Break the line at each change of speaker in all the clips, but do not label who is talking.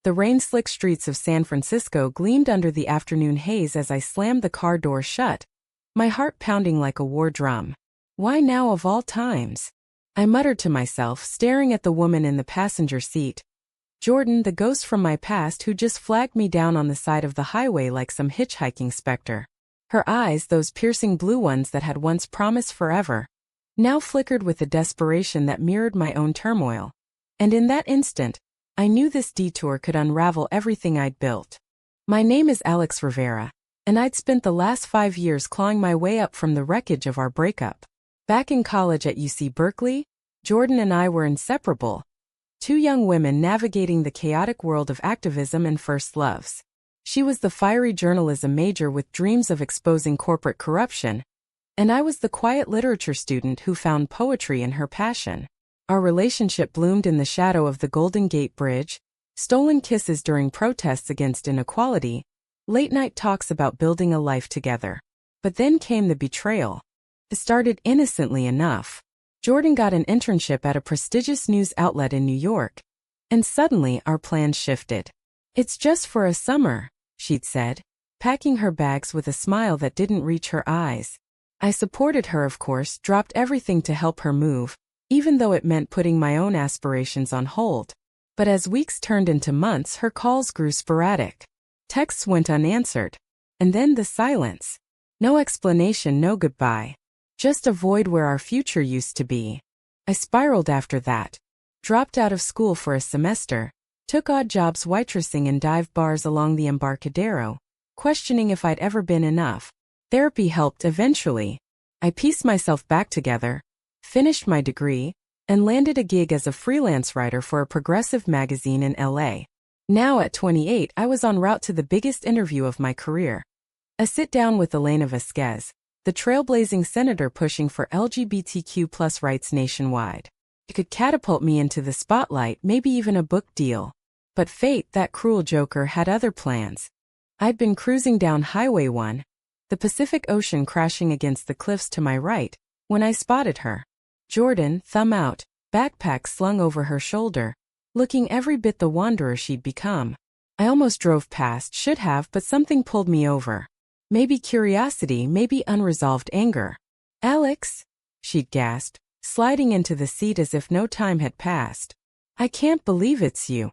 The rain-slick streets of San Francisco gleamed under the afternoon haze as I slammed the car door shut, my heart pounding like a war drum. Why now of all times? I muttered to myself, staring at the woman in the passenger seat. Jordan, the ghost from my past who just flagged me down on the side of the highway like some hitchhiking specter. Her eyes, those piercing blue ones that had once promised forever, now flickered with a desperation that mirrored my own turmoil. And in that instant, I knew this detour could unravel everything I'd built. My name is Alex Rivera, and I'd spent the last 5 years clawing my way up from the wreckage of our breakup. Back in college at UC Berkeley, Jordan and I were inseparable. Two young women navigating the chaotic world of activism and first loves. She was the fiery journalism major with dreams of exposing corporate corruption, and I was the quiet literature student who found poetry in her passion. Our relationship bloomed in the shadow of the Golden Gate Bridge, stolen kisses during protests against inequality, late-night talks about building a life together. But then came the betrayal. It started innocently enough. Jordan got an internship at a prestigious news outlet in New York, and suddenly our plans shifted. "It's just for a summer," she'd said, packing her bags with a smile that didn't reach her eyes. I supported her, of course, dropped everything to help her move, even though it meant putting my own aspirations on hold. But as weeks turned into months, her calls grew sporadic. Texts went unanswered. And then the silence. No explanation, no goodbye. Just a void where our future used to be. I spiraled after that. Dropped out of school for a semester. Took odd jobs waitressing in dive bars along the Embarcadero, questioning if I'd ever been enough. Therapy helped eventually. I pieced myself back together, finished my degree, and landed a gig as a freelance writer for a progressive magazine in LA. Now at 28, I was en route to the biggest interview of my career. A sit-down with Elena Vasquez, the trailblazing senator pushing for LGBTQ+ rights nationwide. It could catapult me into the spotlight, maybe even a book deal. But fate, that cruel joker, had other plans. I'd been cruising down Highway 1, the Pacific Ocean crashing against the cliffs to my right, when I spotted her. Jordan, thumb out, backpack slung over her shoulder, looking every bit the wanderer she'd become. I almost drove past, should have, but something pulled me over. Maybe curiosity, maybe unresolved anger. "Alex," she'd gasped, sliding into the seat as if no time had passed. "I can't believe it's you."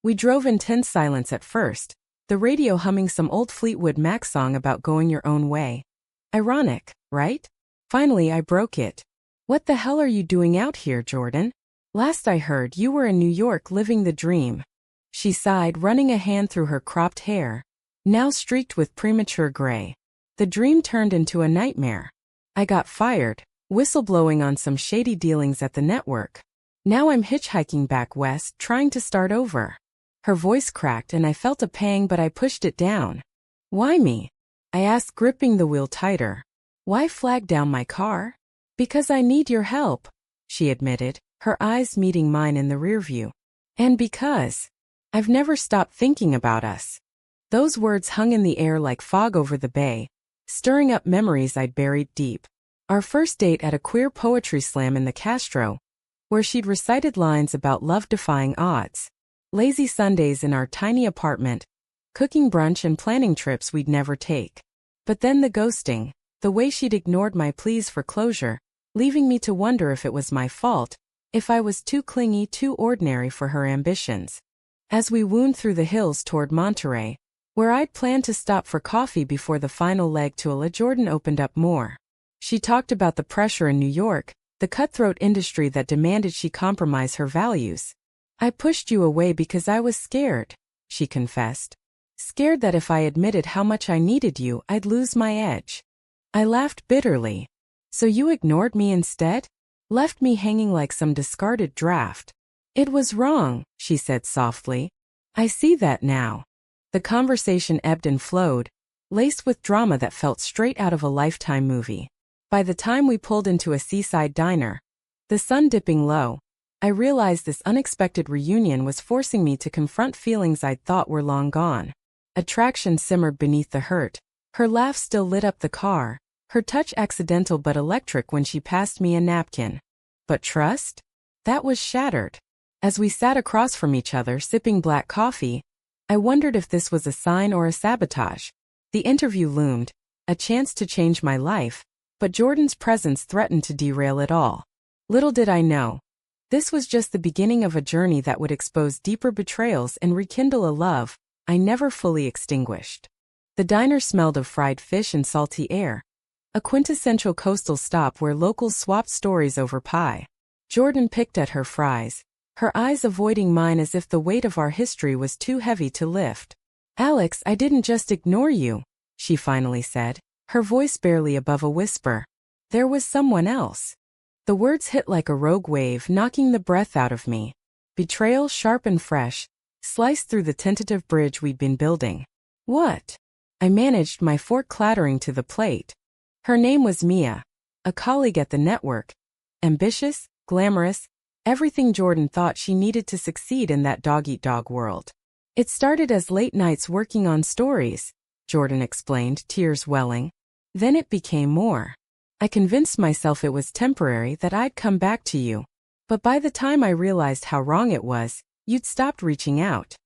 We drove in tense silence at first, the radio humming some old Fleetwood Mac song about going your own way. Ironic, right? Finally I broke it. "What the hell are you doing out here, Jordan? Last I heard, you were in New York living the dream." She sighed, running a hand through her cropped hair, now streaked with premature gray. The dream turned into a nightmare. I got fired, whistleblowing on some shady dealings at the network. Now I'm hitchhiking back west, trying to start over. Her voice cracked and I felt a pang, but I pushed it down. "Why me?" I asked, gripping the wheel tighter. "Why flag down my car?" "Because I need your help," she admitted, her eyes meeting mine in the rearview. "And because I've never stopped thinking about us." Those words hung in the air like fog over the bay, stirring up memories I'd buried deep. Our first date at a queer poetry slam in the Castro, where she'd recited lines about love-defying odds. Lazy Sundays in our tiny apartment, cooking brunch and planning trips we'd never take. But then the ghosting, the way she'd ignored my pleas for closure, leaving me to wonder if it was my fault, if I was too clingy, too ordinary for her ambitions. As we wound through the hills toward Monterey, where I'd planned to stop for coffee before the final leg to LA, Jordan opened up more. She talked about the pressure in New York, the cutthroat industry that demanded she compromise her values. "I pushed you away because I was scared," she confessed. "Scared that if I admitted how much I needed you, I'd lose my edge." I laughed bitterly. "So you ignored me instead? Left me hanging like some discarded draft?" "It was wrong," she said softly. "I see that now." The conversation ebbed and flowed, laced with drama that felt straight out of a Lifetime movie. By the time we pulled into a seaside diner, the sun dipping low, I realized this unexpected reunion was forcing me to confront feelings I'd thought were long gone. Attraction simmered beneath the hurt. Her laugh still lit up the car, her touch accidental but electric when she passed me a napkin. But trust? That was shattered. As we sat across from each other sipping black coffee, I wondered if this was a sign or a sabotage. The interview loomed, a chance to change my life, but Jordan's presence threatened to derail it all. Little did I know. This was just the beginning of a journey that would expose deeper betrayals and rekindle a love I never fully extinguished. The diner smelled of fried fish and salty air, a quintessential coastal stop where locals swapped stories over pie. Jordan picked at her fries, her eyes avoiding mine as if the weight of our history was too heavy to lift. "Alex, I didn't just ignore you," she finally said, her voice barely above a whisper. "There was someone else." The words hit like a rogue wave, knocking the breath out of me. Betrayal, sharp and fresh, sliced through the tentative bridge we'd been building. "What?" I managed, my fork clattering to the plate. Her name was Mia, a colleague at the network. Ambitious, glamorous, everything Jordan thought she needed to succeed in that dog-eat-dog world. "It started as late nights working on stories," Jordan explained, tears welling. "Then it became more. I convinced myself it was temporary, that I'd come back to you. But by the time I realized how wrong it was, you'd stopped reaching out."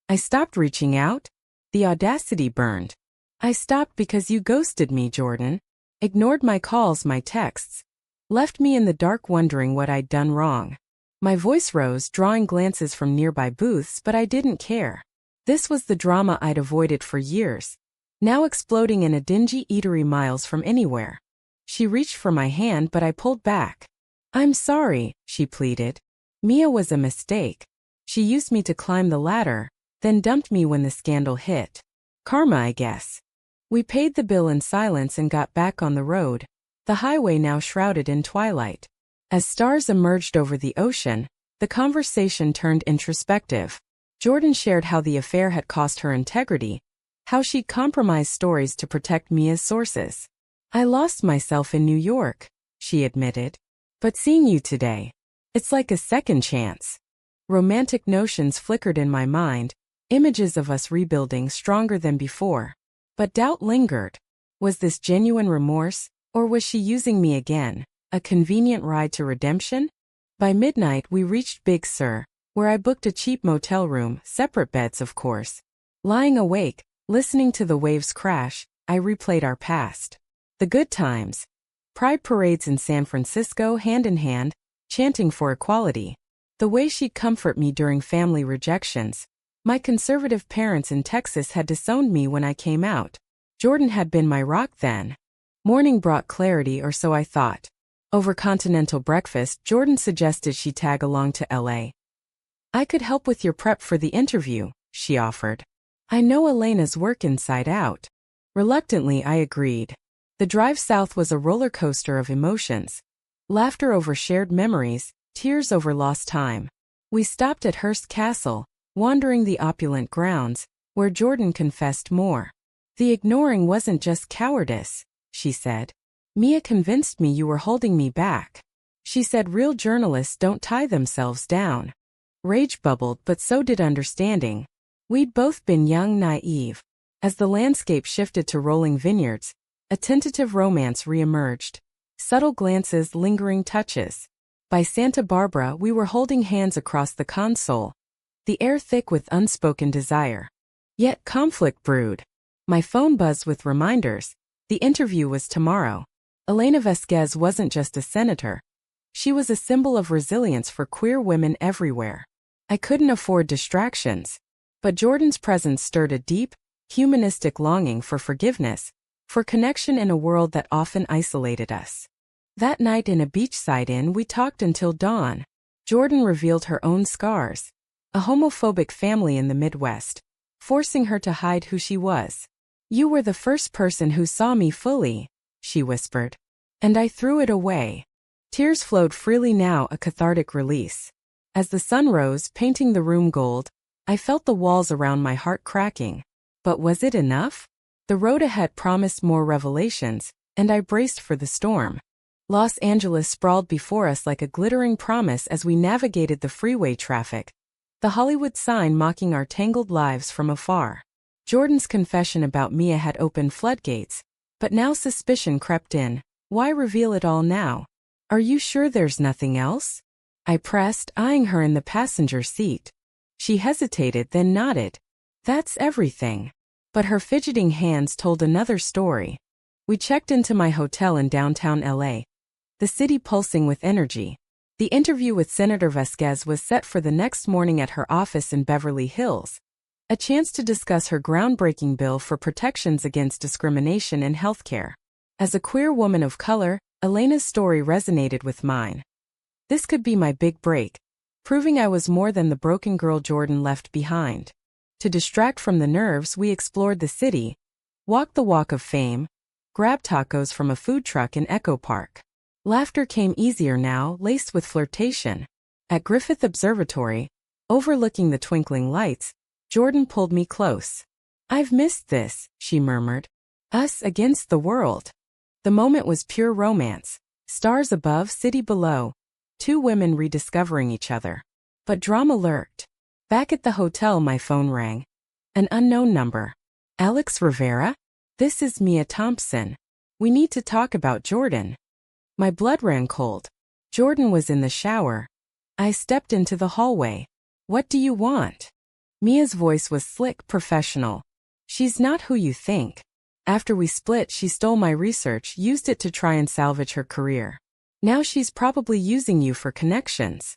"I stopped reaching out?" The audacity burned. "I stopped because you ghosted me, Jordan. Ignored my calls, my texts. Left me in the dark wondering what I'd done wrong." My voice rose, drawing glances from nearby booths, but I didn't care. This was the drama I'd avoided for years, now exploding in a dingy eatery miles from anywhere. She reached for my hand, but I pulled back. "I'm sorry," she pleaded. "Mia was a mistake. She used me to climb the ladder, then dumped me when the scandal hit. Karma, I guess." We paid the bill in silence and got back on the road, the highway now shrouded in twilight. As stars emerged over the ocean, the conversation turned introspective. Jordan shared how the affair had cost her integrity, how she'd compromised stories to protect Mia's sources. "I lost myself in New York," she admitted. "But seeing you today, it's like a second chance." Romantic notions flickered in my mind, images of us rebuilding stronger than before. But doubt lingered. Was this genuine remorse, or was she using me again, a convenient ride to redemption? By midnight we reached Big Sur, where I booked a cheap motel room, separate beds of course. Lying awake, listening to the waves crash, I replayed our past. The good times. Pride parades in San Francisco, hand in hand, chanting for equality. The way she'd comfort me during family rejections. My conservative parents in Texas had disowned me when I came out. Jordan had been my rock then. Morning brought clarity, or so I thought. Over continental breakfast, Jordan suggested she tag along to LA. "I could help with your prep for the interview," she offered. "I know Elena's work inside out." Reluctantly, I agreed. The drive south was a roller coaster of emotions. Laughter over shared memories, tears over lost time. We stopped at Hearst Castle, wandering the opulent grounds, where Jordan confessed more. "The ignoring wasn't just cowardice," she said. "Mia convinced me you were holding me back. She said real journalists don't tie themselves down." Rage bubbled, but so did understanding. We'd both been young, naive. As the landscape shifted to rolling vineyards, a tentative romance re-emerged. Subtle glances, lingering touches. By Santa Barbara we were holding hands across the console, the air thick with unspoken desire. Yet conflict brewed. My phone buzzed with reminders. The interview was tomorrow. Elena Vasquez wasn't just a senator. She was a symbol of resilience for queer women everywhere. I couldn't afford distractions. But Jordan's presence stirred a deep, humanistic longing for forgiveness, for connection in a world that often isolated us. That night in a beachside inn we talked until dawn. Jordan revealed her own scars. A homophobic family in the Midwest, forcing her to hide who she was. "You were the first person who saw me fully," she whispered. And I threw it away. Tears flowed freely now, a cathartic release. As the sun rose, painting the room gold, I felt the walls around my heart cracking. But was it enough? The road ahead promised more revelations, and I braced for the storm. Los Angeles sprawled before us like a glittering promise as we navigated the freeway traffic, the Hollywood sign mocking our tangled lives from afar. Jordan's confession about Mia had opened floodgates, but now suspicion crept in. Why reveal it all now? "Are you sure there's nothing else?" I pressed, eyeing her in the passenger seat. She hesitated, then nodded. That's everything. But her fidgeting hands told another story. We checked into my hotel in downtown LA, the city pulsing with energy. The interview with Senator Vasquez was set for the next morning at her office in Beverly Hills. A chance to discuss her groundbreaking bill for protections against discrimination in healthcare. As a queer woman of color, Elena's story resonated with mine. This could be my big break, proving I was more than the broken girl Jordan left behind. To distract from the nerves, we explored the city, walked the Walk of Fame, grabbed tacos from a food truck in Echo Park. Laughter came easier now, laced with flirtation. At Griffith Observatory, overlooking the twinkling lights, Jordan pulled me close. "I've missed this," she murmured. "Us against the world." The moment was pure romance. Stars above, city below. Two women rediscovering each other. But drama lurked. Back at the hotel, my phone rang. An unknown number. "Alex Rivera? This is Mia Thompson. We need to talk about Jordan." My blood ran cold. Jordan was in the shower. I stepped into the hallway. "What do you want?" Mia's voice was slick, professional. "She's not who you think. After we split, she stole my research, used it to try and salvage her career. Now she's probably using you for connections."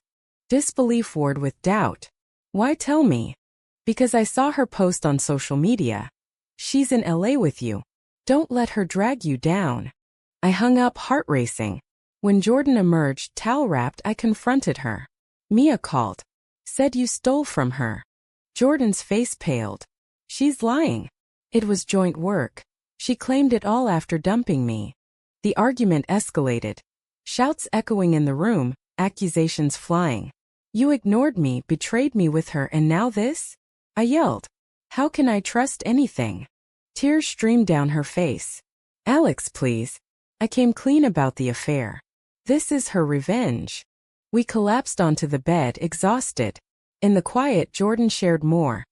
Disbelief warred with doubt. "Why tell me?" "Because I saw her post on social media. She's in LA with you. Don't let her drag you down." I hung up, heart racing. When Jordan emerged, towel-wrapped, I confronted her. "Mia called. Said you stole from her." Jordan's face paled. "She's lying. It was joint work. She claimed it all after dumping me." The argument escalated. Shouts echoing in the room, accusations flying. "You ignored me, betrayed me with her, and now this?" I yelled. "How can I trust anything?" Tears streamed down her face. "Alex, please. I came clean about the affair. This is her revenge." We collapsed onto the bed, exhausted. In the quiet, Jordan shared more.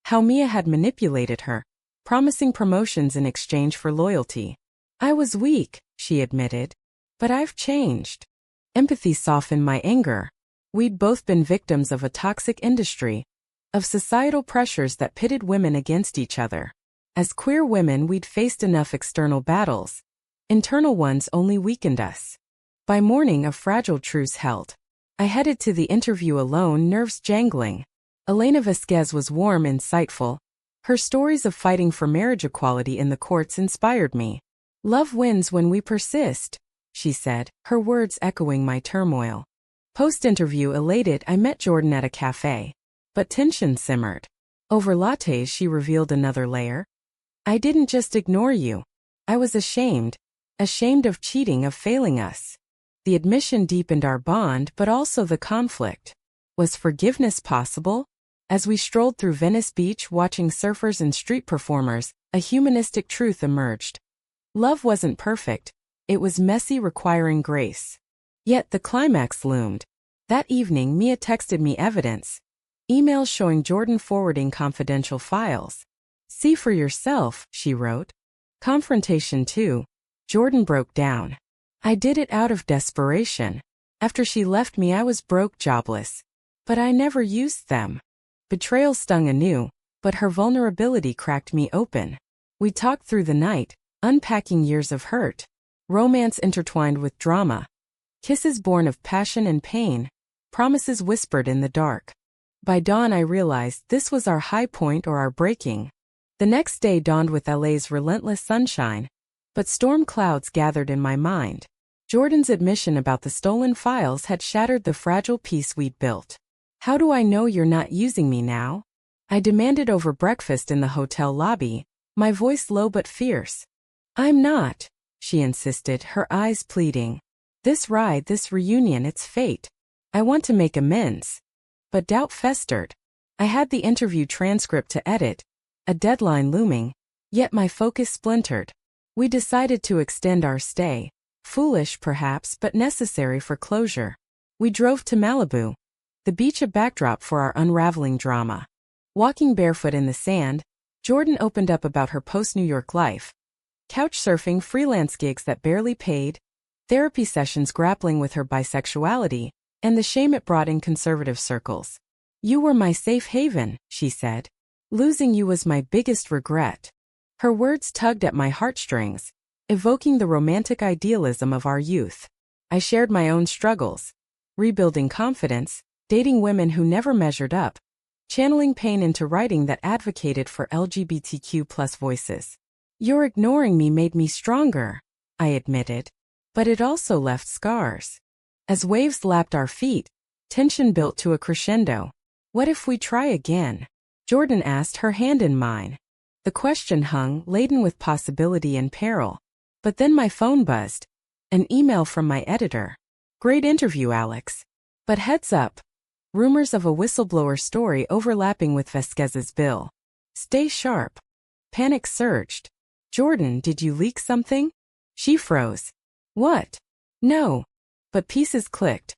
How Mia had manipulated her, promising promotions in exchange for loyalty. "I was weak," she admitted. "But I've changed." Empathy softened my anger. We'd both been victims of a toxic industry, of societal pressures that pitted women against each other. As queer women, we'd faced enough external battles. Internal ones only weakened us. By morning, a fragile truce held. I headed to the interview alone, nerves jangling. Elena Vasquez was warm, insightful. Her stories of fighting for marriage equality in the courts inspired me. "Love wins when we persist," she said, her words echoing my turmoil. Post-interview elated, I met Jordan at a cafe. But tension simmered. Over lattes, she revealed another layer. "I didn't just ignore you. I was ashamed. Ashamed of cheating, of failing us." The admission deepened our bond, but also the conflict. Was forgiveness possible? As we strolled through Venice Beach watching surfers and street performers, a humanistic truth emerged. Love wasn't perfect. It was messy, requiring grace. Yet the climax loomed. That evening, Mia texted me evidence. Emails showing Jordan forwarding confidential files. "See for yourself," she wrote. Confrontation 2. Jordan broke down. "I did it out of desperation. After she left me, I was broke, jobless. But I never used them." Betrayal stung anew, but her vulnerability cracked me open. We talked through the night, unpacking years of hurt. Romance intertwined with drama. Kisses born of passion and pain. Promises whispered in the dark. By dawn, I realized this was our high point or our breaking. The next day dawned with LA's relentless sunshine. But storm clouds gathered in my mind. Jordan's admission about the stolen files had shattered the fragile peace we'd built. "How do I know you're not using me now?" I demanded over breakfast in the hotel lobby, my voice low but fierce. "I'm not," she insisted, her eyes pleading. "This ride, this reunion, it's fate. I want to make amends." But doubt festered. I had the interview transcript to edit, a deadline looming, yet my focus splintered. We decided to extend our stay. Foolish, perhaps, but necessary for closure. We drove to Malibu, the beach a backdrop for our unraveling drama. Walking barefoot in the sand, Jordan opened up about her post-New York life. Couch surfing, freelance gigs that barely paid, therapy sessions grappling with her bisexuality, and the shame it brought in conservative circles. "You were my safe haven," she said. Losing you was my biggest regret. Her words tugged at my heartstrings, evoking the romantic idealism of our youth. I shared my own struggles, rebuilding confidence, dating women who never measured up, channeling pain into writing that advocated for LGBTQ+ voices. Your ignoring me made me stronger, I admitted. But it also left scars. As waves lapped our feet, tension built to a crescendo. What if we try again? Jordan asked, her hand in mine. The question hung, laden with possibility and peril. But then my phone buzzed. An email from my editor. Great interview, Alex. But heads up. Rumors of a whistleblower story overlapping with Vasquez's bill. Stay sharp. Panic surged. Jordan, did you leak something? She froze. What? No. But pieces clicked.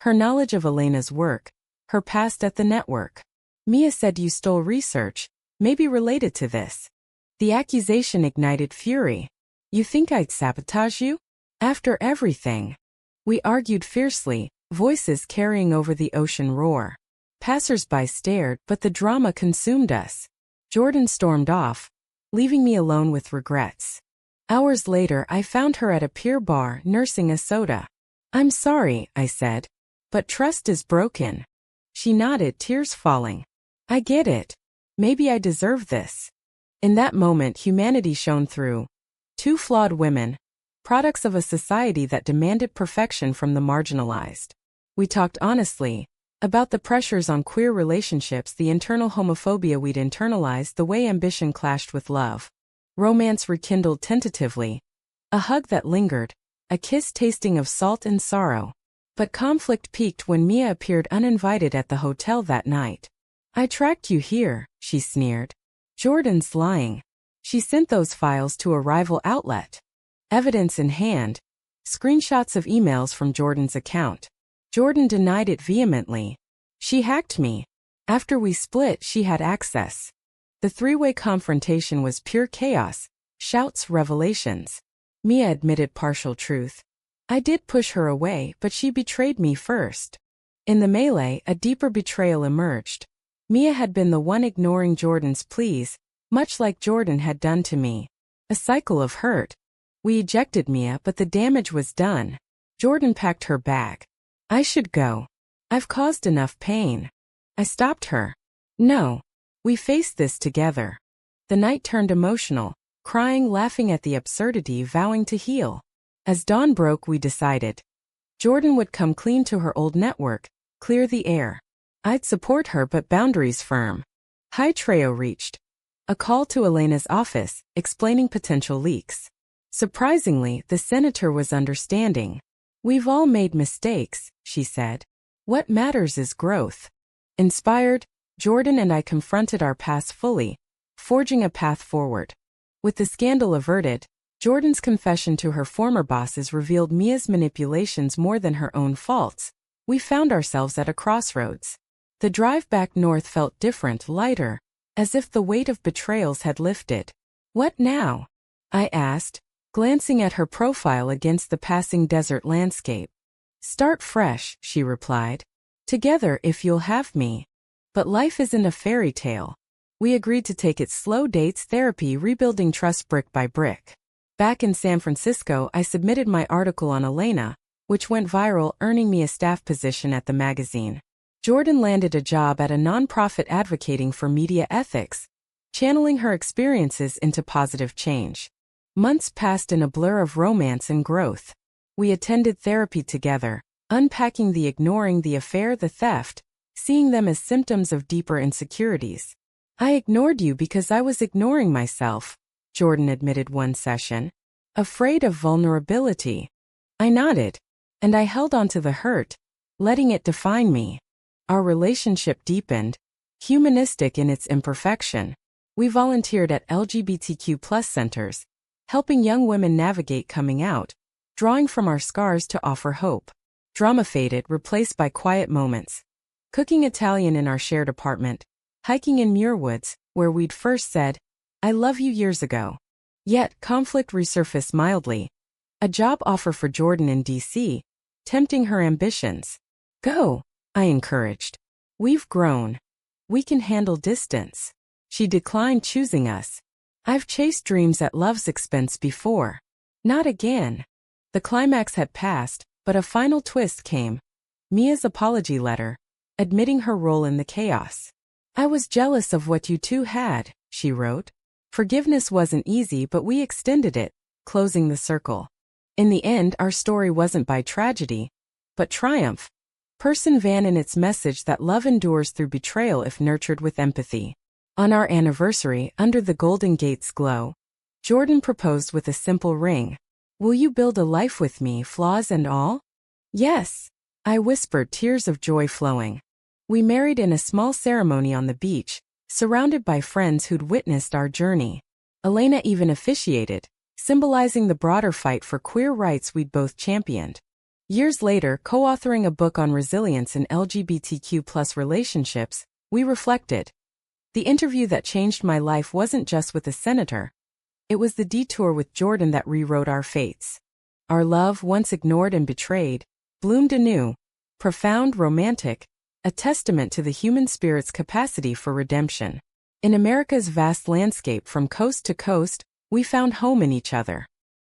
Her knowledge of Elena's work, her past at the network. Mia said you stole research, maybe related to this. The accusation ignited fury. You think I'd sabotage you? After everything. We argued fiercely, voices carrying over the ocean roar. Passers-by stared, but the drama consumed us. Jordan stormed off, leaving me alone with regrets. Hours later, I found her at a pier bar, nursing a soda. I'm sorry, I said. But trust is broken. She nodded, tears falling. I get it. Maybe I deserve this. In that moment, humanity shone through. Two flawed women, products of a society that demanded perfection from the marginalized. We talked honestly about the pressures on queer relationships, the internal homophobia we'd internalized, the way ambition clashed with love. Romance rekindled tentatively. A hug that lingered, a kiss tasting of salt and sorrow. But conflict peaked when Mia appeared uninvited at the hotel that night. I tracked you here, she sneered. Jordan's lying. She sent those files to a rival outlet. Evidence in hand. Screenshots of emails from Jordan's account. Jordan denied it vehemently. She hacked me. After we split, she had access. The three-way confrontation was pure chaos, shouts, revelations. Mia admitted partial truth. I did push her away, but she betrayed me first. In the melee, a deeper betrayal emerged. Mia had been the one ignoring Jordan's pleas, much like Jordan had done to me. A cycle of hurt. We ejected Mia, but the damage was done. Jordan packed her bag. I should go. I've caused enough pain. I stopped her. No. We faced this together. The night turned emotional, crying, laughing at the absurdity, vowing to heal. As dawn broke, we decided. Jordan would come clean to her old network, clear the air. I'd support her, but boundaries firm. High Treo reached. A call to Elena's office, explaining potential leaks. Surprisingly, the senator was understanding. We've all made mistakes, she said. What matters is growth. Inspired, Jordan and I confronted our past fully, forging a path forward. With the scandal averted, Jordan's confession to her former bosses revealed Mia's manipulations more than her own faults. We found ourselves at a crossroads. The drive back north felt different, lighter, as if the weight of betrayals had lifted. What now? I asked, glancing at her profile against the passing desert landscape. Start fresh, she replied. Together if you'll have me. But life isn't a fairy tale. We agreed to take it slow, dates, therapy, rebuilding trust brick by brick. Back in San Francisco, I submitted my article on Elena, which went viral, earning me a staff position at the magazine. Jordan landed a job at a nonprofit advocating for media ethics, channeling her experiences into positive change. Months passed in a blur of romance and growth. We attended therapy together, unpacking the ignoring, the affair, the theft, seeing them as symptoms of deeper insecurities. I ignored you because I was ignoring myself, Jordan admitted one session. Afraid of vulnerability. I nodded, and I held on to the hurt, letting it define me. Our relationship deepened, humanistic in its imperfection. We volunteered at LGBTQ+ centers, helping young women navigate coming out, drawing from our scars to offer hope. Drama faded, replaced by quiet moments. Cooking Italian in our shared apartment, hiking in Muirwoods, where we'd first said, I love you years ago. Yet, conflict resurfaced mildly. A job offer for Jordan in D.C., tempting her ambitions. Go, I encouraged. We've grown. We can handle distance. She declined choosing us. I've chased dreams at love's expense before. Not again. The climax had passed, but a final twist came. Mia's apology letter, admitting her role in the chaos. I was jealous of what you two had, she wrote. Forgiveness wasn't easy, but we extended it, closing the circle. In the end, our story wasn't by tragedy, but triumph. Person Van in its message that love endures through betrayal if nurtured with empathy. On our anniversary, under the Golden Gate's glow, Jordan proposed with a simple ring. Will you build a life with me, flaws and all? Yes, I whispered, tears of joy flowing. We married in a small ceremony on the beach, surrounded by friends who'd witnessed our journey. Elena even officiated, symbolizing the broader fight for queer rights we'd both championed. Years later, co-authoring a book on resilience in LGBTQ+ relationships, we reflected. The interview that changed my life wasn't just with a senator. It was the detour with Jordan that rewrote our fates. Our love, once ignored and betrayed, bloomed anew, profound, romantic, a testament to the human spirit's capacity for redemption. In America's vast landscape from coast to coast, we found home in each other.